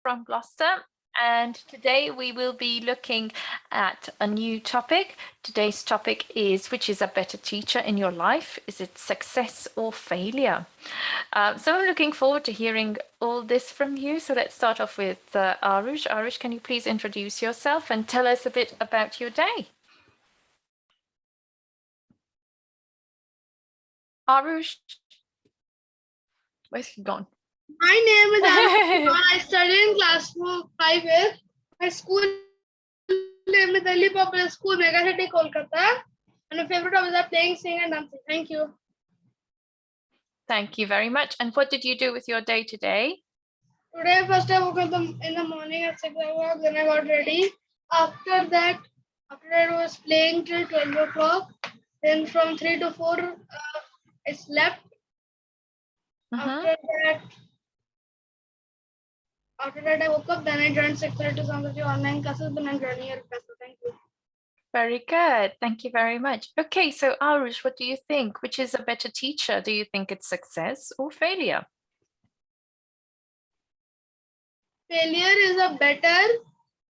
from Gloucester, and today we will be looking at a new topic. Today's topic is, which is a better teacher in your life? Is it success or failure? So I'm looking forward to hearing all this from you. So let's start off with Arush. Arush, can you please introduce yourself and tell us a bit about your day? Arush, where's he gone? My name is Arush. I study in class 5A. My school name is Delhi Public School, Megacity, Kolkata. And my favorite hobbies are playing, singing, and dancing. Thank you. Thank you very much. And what did you do with your day today? Today, first I woke up in the morning at 6 o'clock. Then I got ready. After that, I was playing till 12 o'clock. Then from 3 to 4, I slept. After that, I woke up. Then I joined 6:30 some of the online classes. Then I'm joining your classes. Thank you. Very good. Thank you very much. Okay, so Arush, what do you think? Which is a better teacher? Do you think it's success or failure? Failure is a better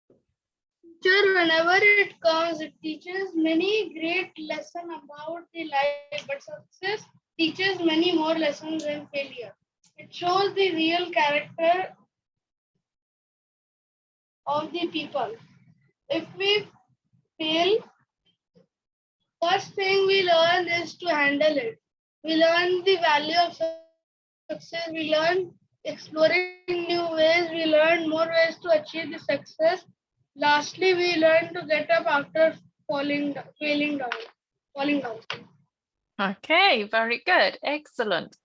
teacher whenever it comes. It teaches many great lessons about the life, but success teaches many more lessons than failure. It shows the real character of the people. If we fail, first thing we learn is to handle it. We learn the value of success. We learn exploring new ways. We learn more ways to achieve the success. Lastly, we learn to get up after falling down. Okay, very good. Excellent.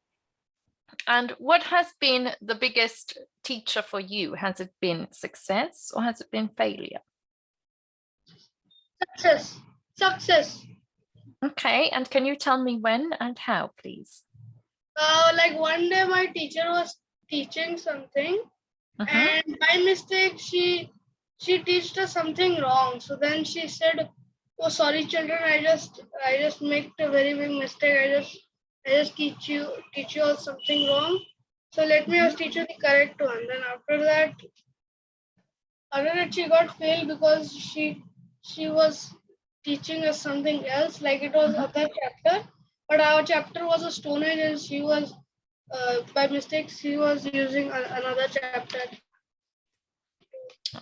And what has been the biggest teacher for you? Has it been success or has it been failure? Success. Okay, and can you tell me when and how, please? Like one day my teacher was teaching something and by mistake she teached us something wrong. So then she said, "Oh, sorry, children. I just made a very big mistake. I just teach you all something wrong. So let me just teach you the correct one." Then after that she got failed because she was teaching us something else, like it was other chapter, but our chapter was a Stone Age, and she was by mistake she was using another chapter.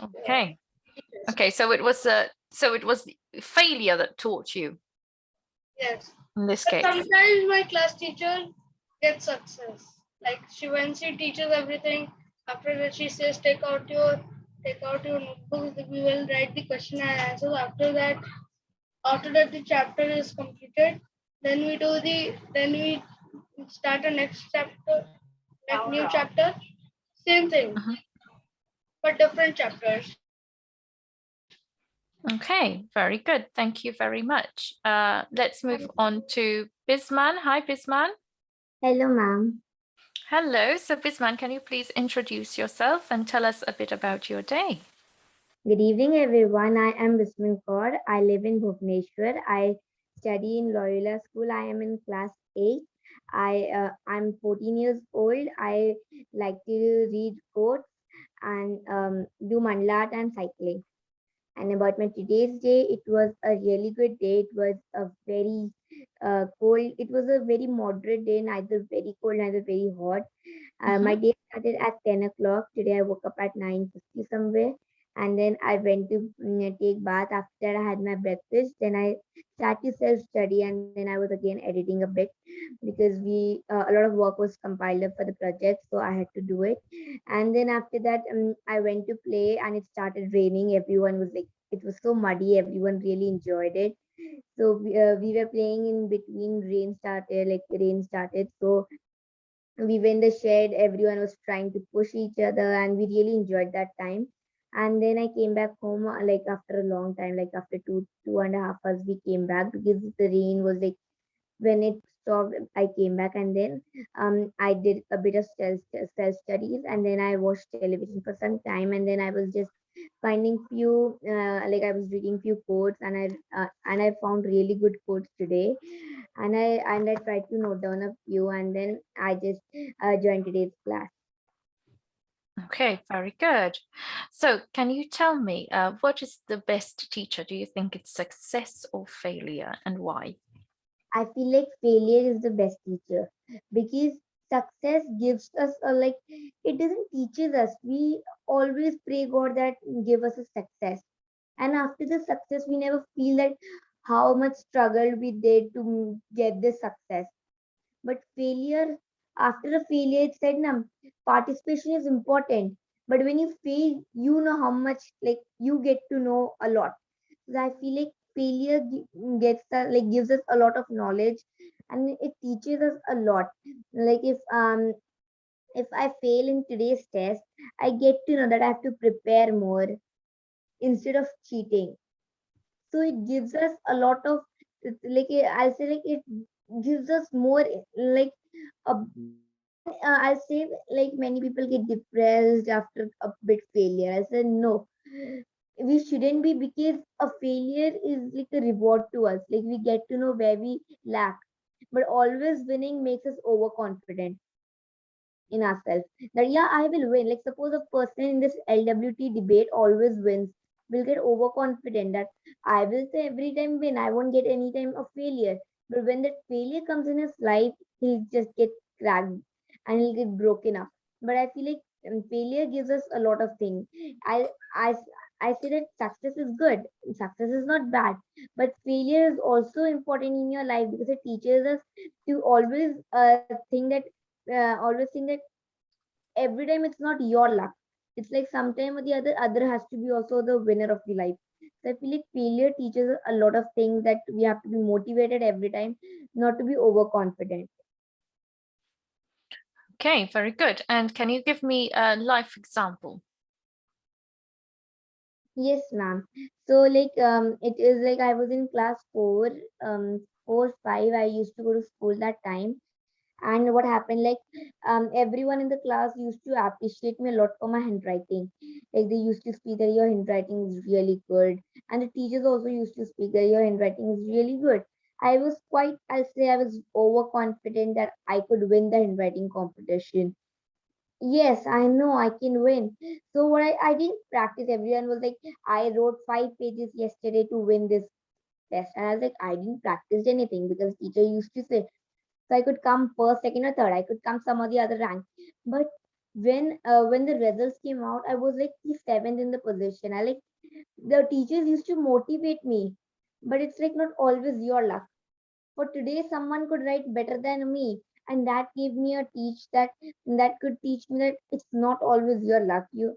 Okay. Okay, so it was failure that taught you. Yes. In this But case. sometimes my class teacher gets success. Like when she teaches everything, after that she says, take out your notebooks, we will write the question and answers. After that the chapter is completed. Then we start a next chapter, new chapter. Same thing, but different chapters. Okay, very good. Thank you very much. Let's move on to Bisman. Hi, Bisman. Hello, ma'am. Hello. So, Bisman, can you please introduce yourself and tell us a bit about your day? Good evening, everyone. I am Bisman Kaur. I live in Bhubaneswar. I study in Loyola School. I am in class 8. I'm 14 years old. I like to read quotes and do mandala art and cycling. And about my today's day, it was a really good day. It was a very cold. It was a very moderate day, neither very cold, neither very hot. My day started at 10 o'clock. Today I woke up at 9:50 somewhere. And then I went to take bath. After that, I had my breakfast. Then I started self-study, and then I was again editing a bit because a lot of work was compiled up for the project, so I had to do it. And then after that, I went to play, and it started raining. Everyone was like, it was so muddy. Everyone really enjoyed it. So we were playing in between. Rain started. So we were in the shed. Everyone was trying to push each other, and we really enjoyed that time. And then I came back home like after a long time, like after 2.5 hours, we came back because the rain was like, when it stopped, I came back, and then I did a bit of self studies, and then I watched television for some time, and then I was just finding few like I was reading few quotes, and I found really good quotes today, and I tried to note down a few, and then I just joined today's class. Okay, very good. So can you tell me what is the best teacher? Do you think it's success or failure, and why? I feel like failure is the best teacher because success gives us a like it doesn't teaches us. We always pray God that give us a success, and after the success, we never feel that how much struggle we did to get this success. But failure, after a failure, it said, "Nam, participation is important. But when you fail, you know how much like you get to know a lot." So I feel like failure gets like gives us a lot of knowledge, and it teaches us a lot. Like if I fail in today's test, I get to know that I have to prepare more instead of cheating. So it gives us a lot of I'll say like it gives us more like when I'll say like many people get depressed after a bit failure. I said no, we shouldn't be, because a failure is like a reward to us. Like we get to know where we lack, but always winning makes us overconfident in ourselves that yeah, I will win. Like suppose a person in this LWT debate always wins, will get overconfident that I will say every time win, I won't get any time of failure. But when that failure comes in his life, he'll just get cracked and he'll get broken up. But I feel like failure gives us a lot of things. I I I say that success is good, success is not bad, but failure is also important in your life because it teaches us to always always think that every time it's not your luck. It's like sometime or the other has to be also the winner of the life. So I feel like failure teaches us a lot of things, that we have to be motivated every time, not to be overconfident. Okay, very good. And can you give me a life example? Yes, ma'am. So it is like I was in class four, 5. I used to go to school that time. And what happened, like everyone in the class used to appreciate me a lot for my handwriting. Like they used to speak that your handwriting is really good, and the teachers also used to speak that your handwriting is really good. I was quite, I'll say I was overconfident that I could win the handwriting competition. Yes, I know I can win. So what I didn't practice. Everyone was like, I wrote 5 pages yesterday to win this test, and I was like, I didn't practice anything because teacher used to say so I could come first, second, or third. I could come some of the other rank. But when the results came out, I was like the seventh in the position. I like the teachers used to motivate me, but it's like not always your luck. For today, someone could write better than me, and that gave me a teach that could teach me that it's not always your luck. You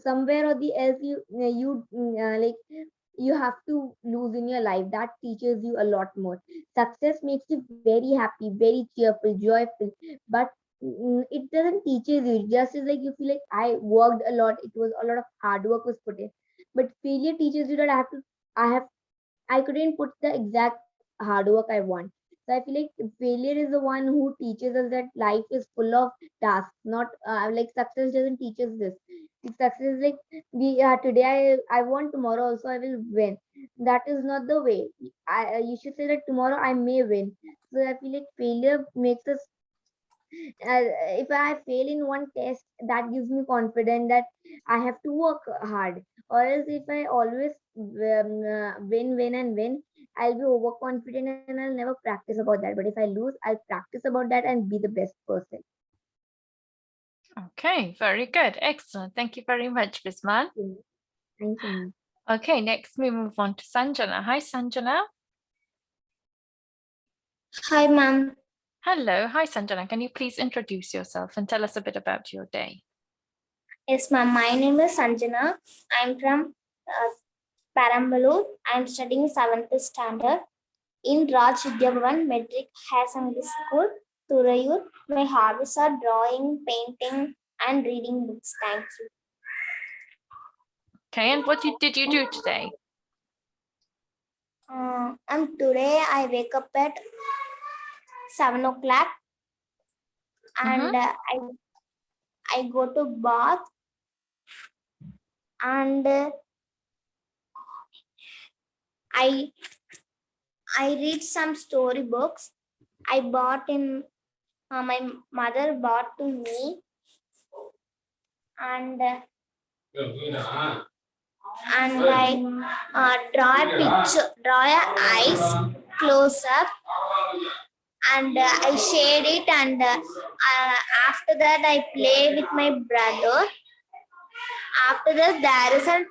somewhere or the else like you have to lose in your life. That teaches you a lot more. Success makes you very happy, very cheerful, joyful, but it doesn't teaches you. Just as like you feel like I worked a lot, it was a lot of hard work was put in, but failure teaches you that I have I couldn't put the exact hard work I want. So I feel like failure is the one who teaches us that life is full of tasks. Not like success doesn't teach us this. Success is like we today I want, tomorrow also I will win. That is not the way. You should say that tomorrow I may win. So I feel like failure makes us if I fail in one test, that gives me confidence that I have to work hard. Or else, if I always win, I'll be overconfident and I'll never practice about that. But if I lose, I'll practice about that and be the best person. Okay, very good. Excellent. Thank you very much, Bisman. Thank you, ma'am. Okay, next we move on to Sanjana. Hi, Sanjana. Hi, ma'am. Hello. Hi, Sanjana. Can you please introduce yourself and tell us a bit about your day? Yes, ma'am. My name is Sanjana. I'm from Parambalur. I'm studying 7th standard in Raj Vidya Bhavan Metric Higher Secondary School, Thurayur. My hobbies are drawing, painting, and reading books. Thank you. Okay, and what did you do today? And today I wake up at 7 o'clock and I go to bath and I I read some storybooks. I bought in my mother bought to me and I draw a picture, draw a eyes close up, and I shade it, and after that I play with my brother. After that there is a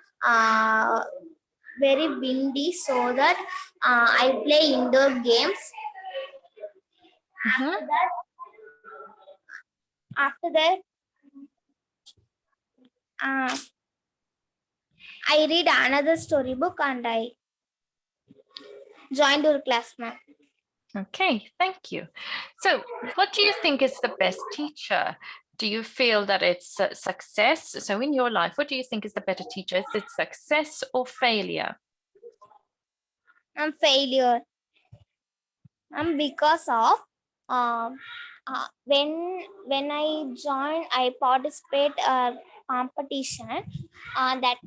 very windy, so that I play indoor games. Mhm. After that uh, I read another storybook, and I joined your class, ma'am. Okay, thank you. So what do you think is the best teacher? Do you feel that it's success? So in your life, what do you think is the better teacher? Is it success or failure? I'm failure. Because of when I participate competition. That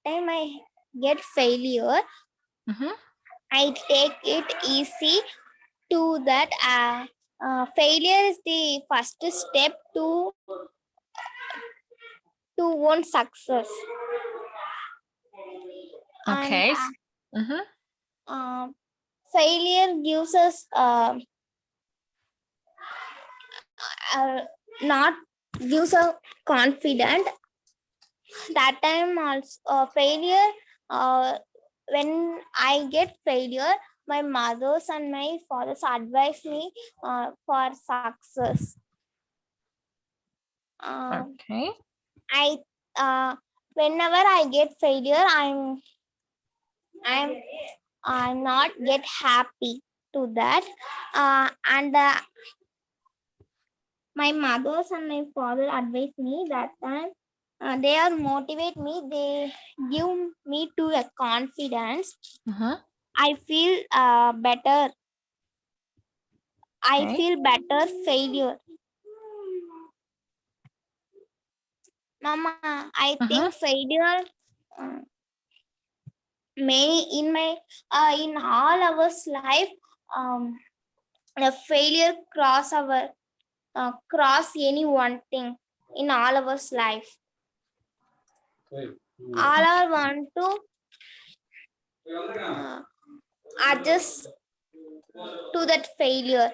time I get failure. Mhm. I take it easy to that. Failure is the first step to own success. And Okay. Mhm. failure gives us not gives a confident. That time also failure, uh, when I get failure, my mothers and my fathers advise me for success. Okay. I whenever I get failure, I'm I'm not get happy to that. And my mothers and my father advise me that time. They are motivate me. They give me to a confidence. Mhm. I feel better. I Okay. feel better failure. Mama, I Mhm. think failure uh, many in my in all our life. The failure cross any one thing in all of us life. All I want to adjust to that failure.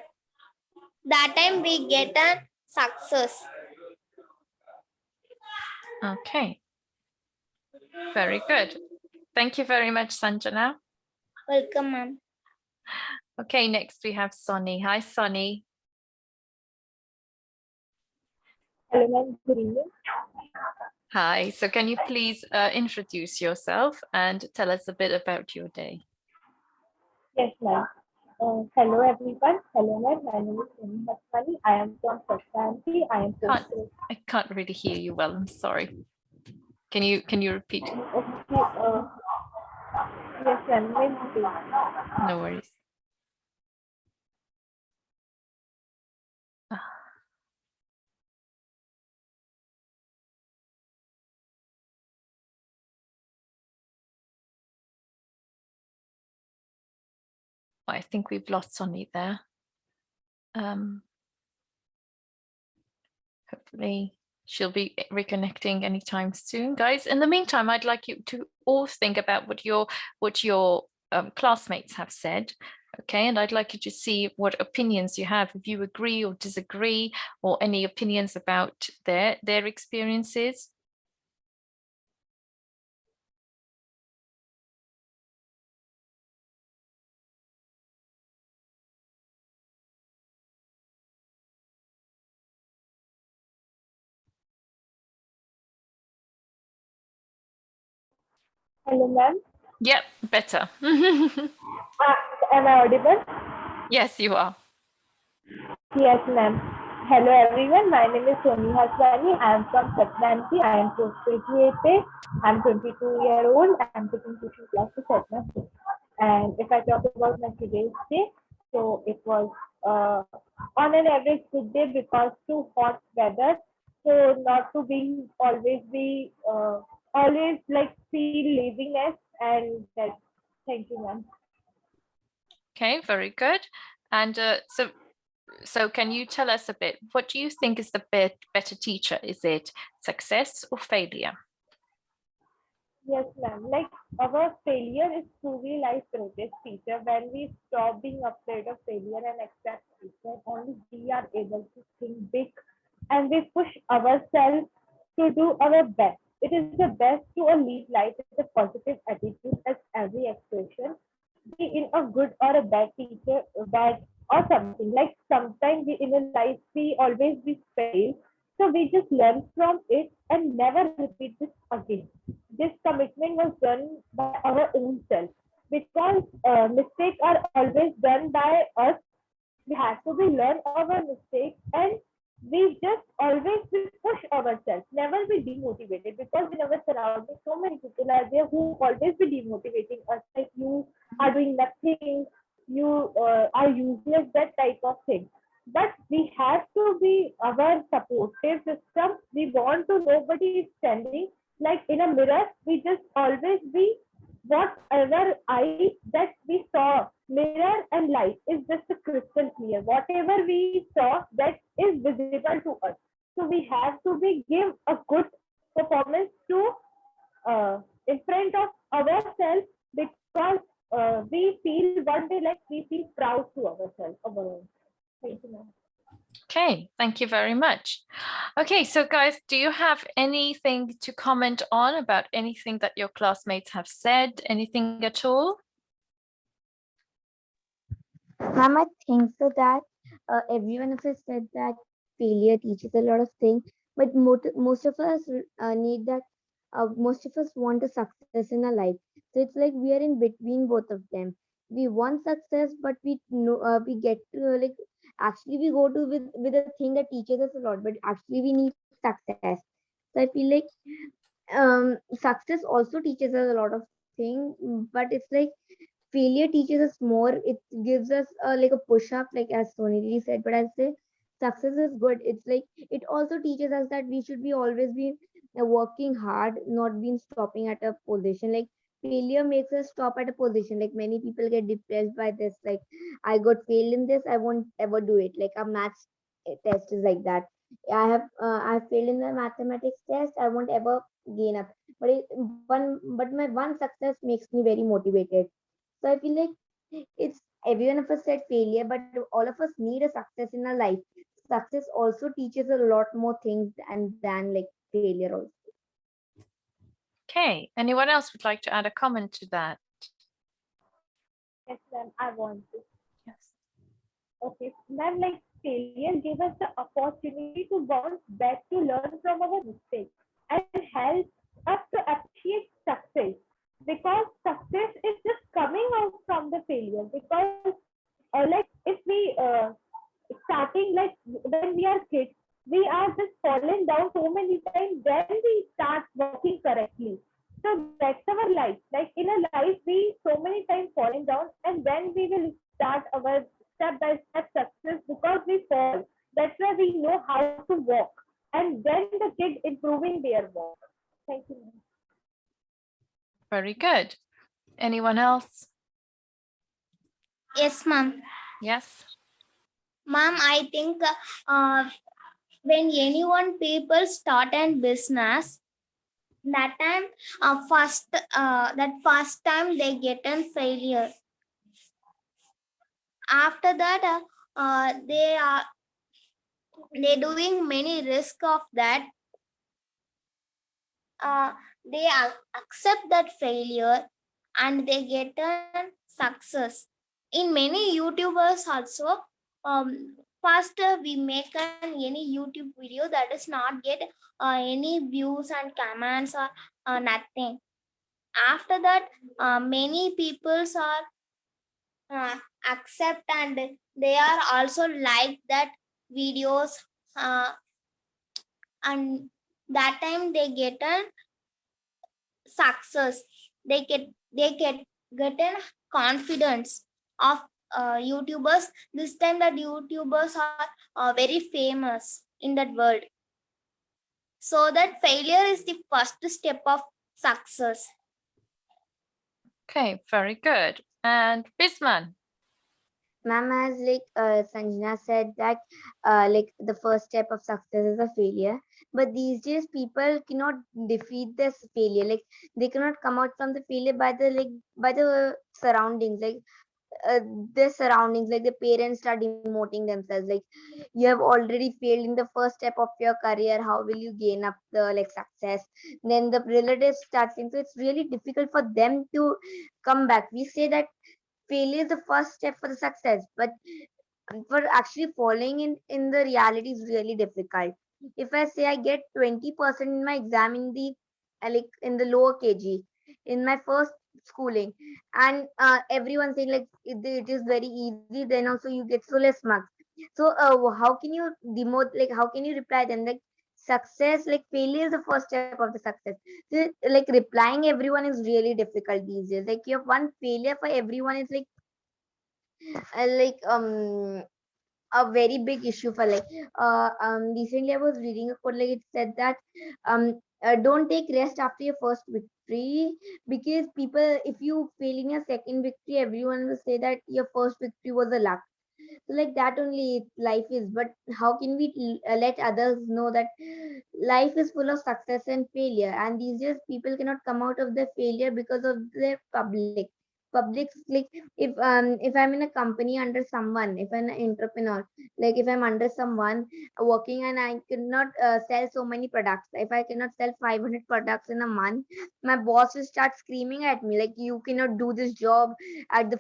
That time we get a success. Okay. Very good. Thank you very much, Sanjana. Welcome, ma'am. Okay, next we have Sonny. Hi, Sonny. Hello, ma'am. Good evening. Hi. So can you please introduce yourself and tell us a bit about your day? Yes, ma'am. Hello, everyone. Hello, ma'am. My name is Sumi Haswani. I am from Satyanti. I am posted. I can't really hear you well. I'm sorry. Can you repeat? Okay. Yes, ma'am. Please. No worries. Ah, I think we've lost Sonny there. Hopefully she'll be reconnecting anytime soon, guys. In the meantime, I'd like you to all think about what your classmates have said. Okay, and I'd like you to see what opinions you have, if you agree or disagree, or any opinions about their experiences. Hello, ma'am. Yep, better. Am I audible? Yes, you are. Yes, ma'am. Hello, everyone. My name is Soni Haswani. I am from Satyanti. I am postgraduate. I'm 22-year-old. I'm taking tuition classes at my school. And if I talk about my today's day, so it was on an average good day because too hot weather. So not to be always like feel laziness and that. Thank you, ma'am. Okay, very good. And so So can you tell us a bit, what do you think is the better teacher? Is it success or failure? Yes, ma'am. Like our failure is truly life's greatest teacher. When we stop being afraid of failure and accept failure, only we are able to think big and we push ourselves to do our best. It is the best to lead life with a positive attitude as every expression, be in a good or a bad teacher, bad or something. Like sometimes we in a life we always be fail. So we just learn from it and never repeat this again. This commitment was done by our own self because mistakes are always done by us. We have to be learn our mistakes and we just always we push ourselves, never be demotivated because in our surroundings so many people are there who always be demotivating us like you are doing nothing, you are useless, that type of thing. But we have to be our supportive system. We want to nobody is standing like in a mirror. We just always be whatever eyes that we saw, mirror and light is just a crystal clear. Whatever we saw, that is visible to us. So we have to be give a good performance to in front of ourselves because we feel one day like we feel proud to ourselves, our own. Thank you, ma'am. Okay, thank you very much. Okay, so guys, do you have anything to comment on about anything that your classmates have said? Anything at all? Ma'am, I think so that everyone of us said that failure teaches a lot of things, but most of us need that. Most of us want a success in our life, so it's like we are in between both of them. We want success, but we know we get to like actually we go to with a thing that teaches us a lot, but actually we need success. So I feel like success also teaches us a lot of things, but it's like failure teaches us more. It gives us like a push up, like as Sonali said. But I say success is good. It's like it also teaches us that we should be always be working hard, not being stopping at a position. Like failure makes us stop at a position. Like many people get depressed by this. Like I got failed in this, I won't ever do it. Like a maths test is like that. I failed in the mathematics test. I won't ever gain up. But my one success makes me very motivated. So I feel like it's everyone of us said failure, but all of us need a success in our life. Success also teaches a lot more things and than like failure also. Okay, anyone else would like to add a comment to that? Yes, ma'am, I want to. Yes. Okay, ma'am, like failure gave us the opportunity to bounce back to learn from our mistakes and help us to appreciate success because success is just coming out from the failure. Because, like, if we starting like when we are kids, we are just falling down so many times, then we start walking correctly. So that's our life. Like in a life, we so many times falling down, and then we will start our step by step success because we fall. That's why we know how to walk, and then the kid improving their walk. Thank you. Very good. Anyone else? Yes, ma'am. Yes. Ma'am, I think when anyone people start a business, that time that first time they get a failure. After that, they doing many risk of that. They accept that failure and they get a success. In many YouTubers also, first we make any YouTube video that does not get any views and comments or nothing. After that, many peoples are accept and they are also like that videos, uh, and that time they get a success. They get a confidence of YouTubers. This time that YouTubers are very famous in that world. So that failure is the first step of success. Okay, very good. And Bisman? Ma'am, as Sanjana said that like the first step of success is a failure, but these days people cannot defeat this failure. Like they cannot come out from the failure by the by the surroundings. Uh, their surroundings, like the parents start demoting themselves. Like you have already failed in the first step of your career. How will you gain up the success? Then the relatives start saying, so it's really difficult for them to come back. We say that failure is the first step for the success, but for actually following in the reality is really difficult. If I say I get 20% in my exam in the in the lower kg in my first schooling, and everyone saying like it is very easy, then also you get so less marks. So how can you demote, like how can you reply them like success, like failure is the first step of the success? So like replying everyone is really difficult these days. Like you have one failure for everyone is uh, like um a very big issue for recently I was reading a quote, like it said that don't take rest after your first victory, because people, if you fail in your second victory, everyone will say that your first victory was a luck. So like that only life is. But how can we let others know that life is full of success and failure, and these days people cannot come out of their failure because of their public. Like if I'm in a company under someone, if I'm an entrepreneur, like if I'm under someone working, and I cannot sell so many products, if I cannot sell 500 products in a month, my boss will start screaming at me like you cannot do this job at the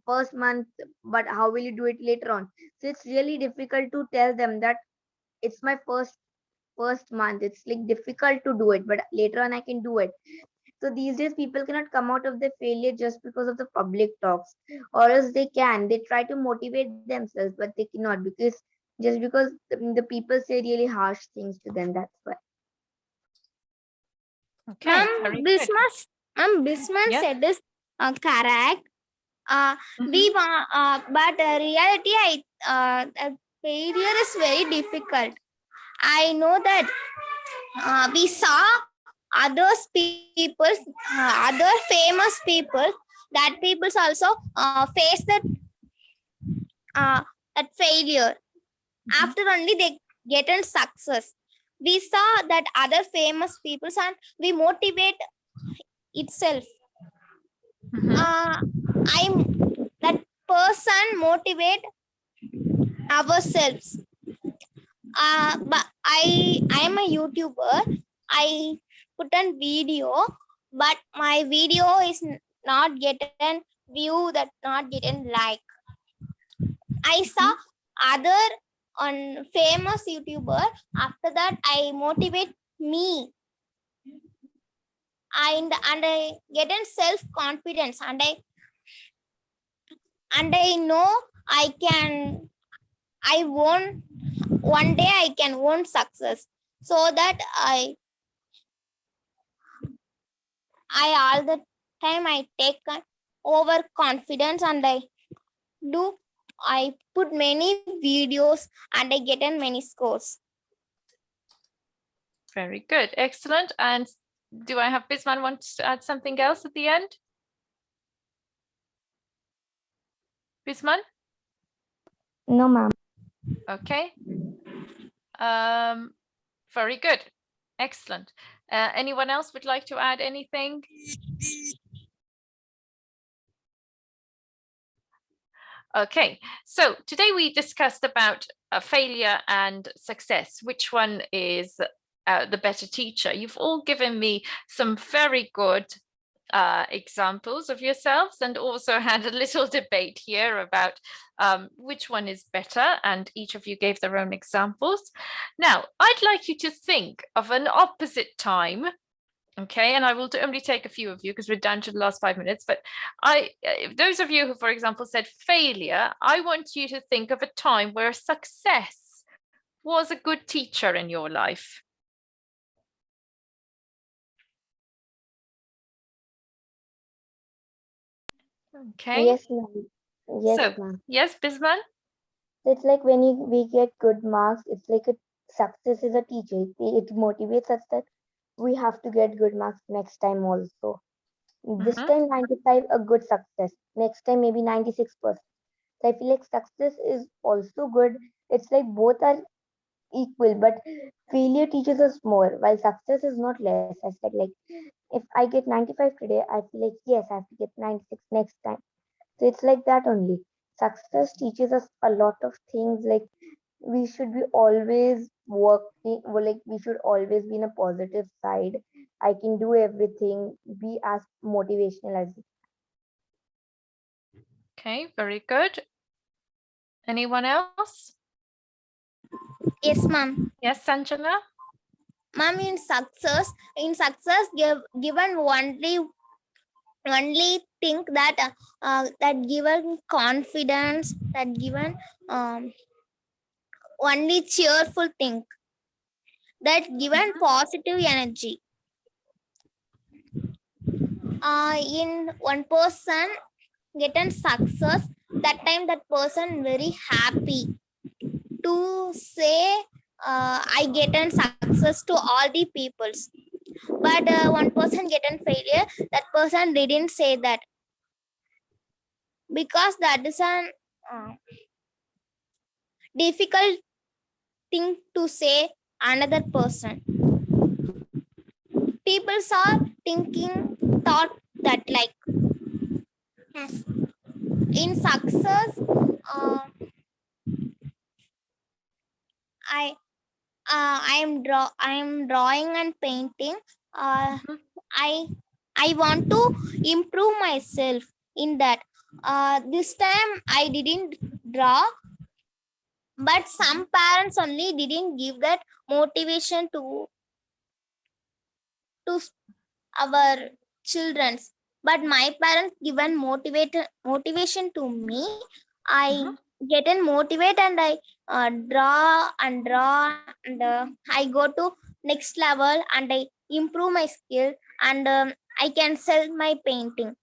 first month, but how will you do it later on? So it's really difficult to tell them that it's my first month, it's like difficult to do it, but later on I can do it. So these days people cannot come out of their failure just because of the public talks, or else they can. They try to motivate themselves, but they cannot, because just because the people say really harsh things to them. That's why. Okay, very good. Bisman Yeah. said is correct. Mhm. But reality, failure is very difficult. I know that we saw people, other famous people, that peoples also face that failure. Mhm. After only they get in success. We saw that other famous people and we motivate itself. Mhm. I'm that person motivate ourselves. But I am a YouTuber. I put on video, but my video is not getting view, that not getting like. I saw Mhm. other on famous YouTuber. After that, I motivate me, and I get in self confidence, and I know I can. I won one day. I can won success. So that I all the time I take over confidence, and do I put many videos, and I get in many scores. Very good. Excellent. And do I have Bisman wants to add something else at the end? Bisman? No, ma'am. Okay. Very good. Excellent. Anyone else would like to add anything? Okay, so today we discussed about failure and success. Which one is the better teacher? You've all given me some very good examples of yourselves, and also had a little debate here about which one is better, and each of you gave their own examples. Now, I'd like you to think of an opposite time. Okay, and I will only take a few of you because we're down to the last 5 minutes. But those of you who, for example, said failure, I want you to think of a time where success was a good teacher in your life. Okay, Yes, ma'am. Yes, so ma'am. yes, Bisman. So it's like when we get good marks, it's like a success is a teacher. It motivates us that we have to get good marks next time also. This Mhm. time 95, a good success. Next time maybe 96%. So I feel like success is also good. It's like both are equal, but failure teaches us more, while success is not less. I said like if I get 95 today, I feel like yes, I have to get 96 next time. So it's like that only. Success teaches us a lot of things. Like we should be always working, well, like we should always be in a positive side. I can do everything. Be as motivational as Okay, very good. Anyone else? Yes, ma'am. Yes, Sanjana? Ma'am, in success, given only think that that given confidence, that given um, only cheerful think, that given positive energy. In one person getting success, that time that person very happy to say I getting success to all the peoples. But one person getting failure, that person didn't say that, because that is an uh, difficult thing to say another person. People are thinking thought that like, yes, in success, I I am drawing and painting. Mhm. I I want to improve myself in that. This time I didn't draw, but some parents only didn't give that motivation to our childrens. But my parents given motivation to me. I Mhm. get in motivate, and I draw, and I go to next level, and I improve my skill, and I can sell my painting.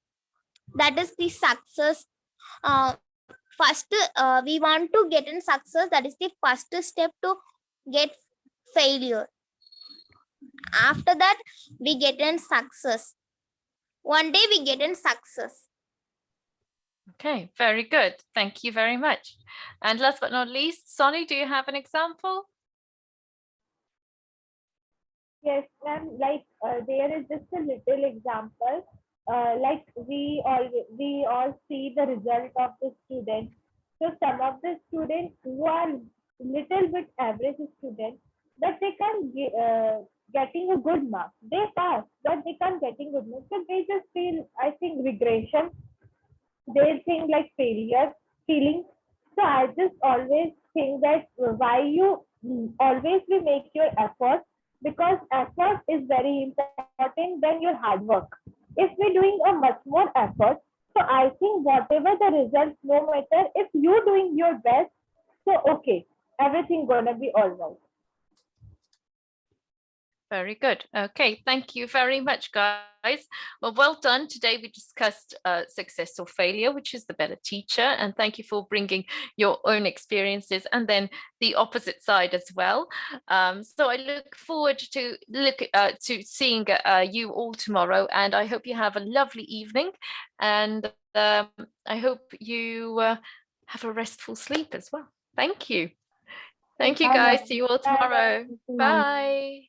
That is the success. First, we want to get in success. That is the first step to get failure. After that, we get in success. One day we get in success. Okay, very good. Thank you very much. And last but not least, Sonny, do you have an example? Yes, ma'am. Like there is just a little example. Like we all see the result of the student. So some of the students who are little bit average students, but they can getting a good mark. They pass, but they can't getting good marks. So they just feel, I think, regression. They think like failure feeling. So I just always think that why you always will make your effort, because effort is very important than your hard work. If we're doing a much more effort, so I think whatever the results, no matter if you're doing your best, so okay, everything gonna be all right. Very good. Okay, thank you very much, guys. Well, well done. Today we discussed success or failure, which is the better teacher. And thank you for bringing your own experiences and then the opposite side as well. So I look forward to seeing you all tomorrow, and I hope you have a lovely evening. And I hope you have a restful sleep as well. Thank you. Thank you, Bye, guys. ma'am. See you all Bye. tomorrow. well. Bye.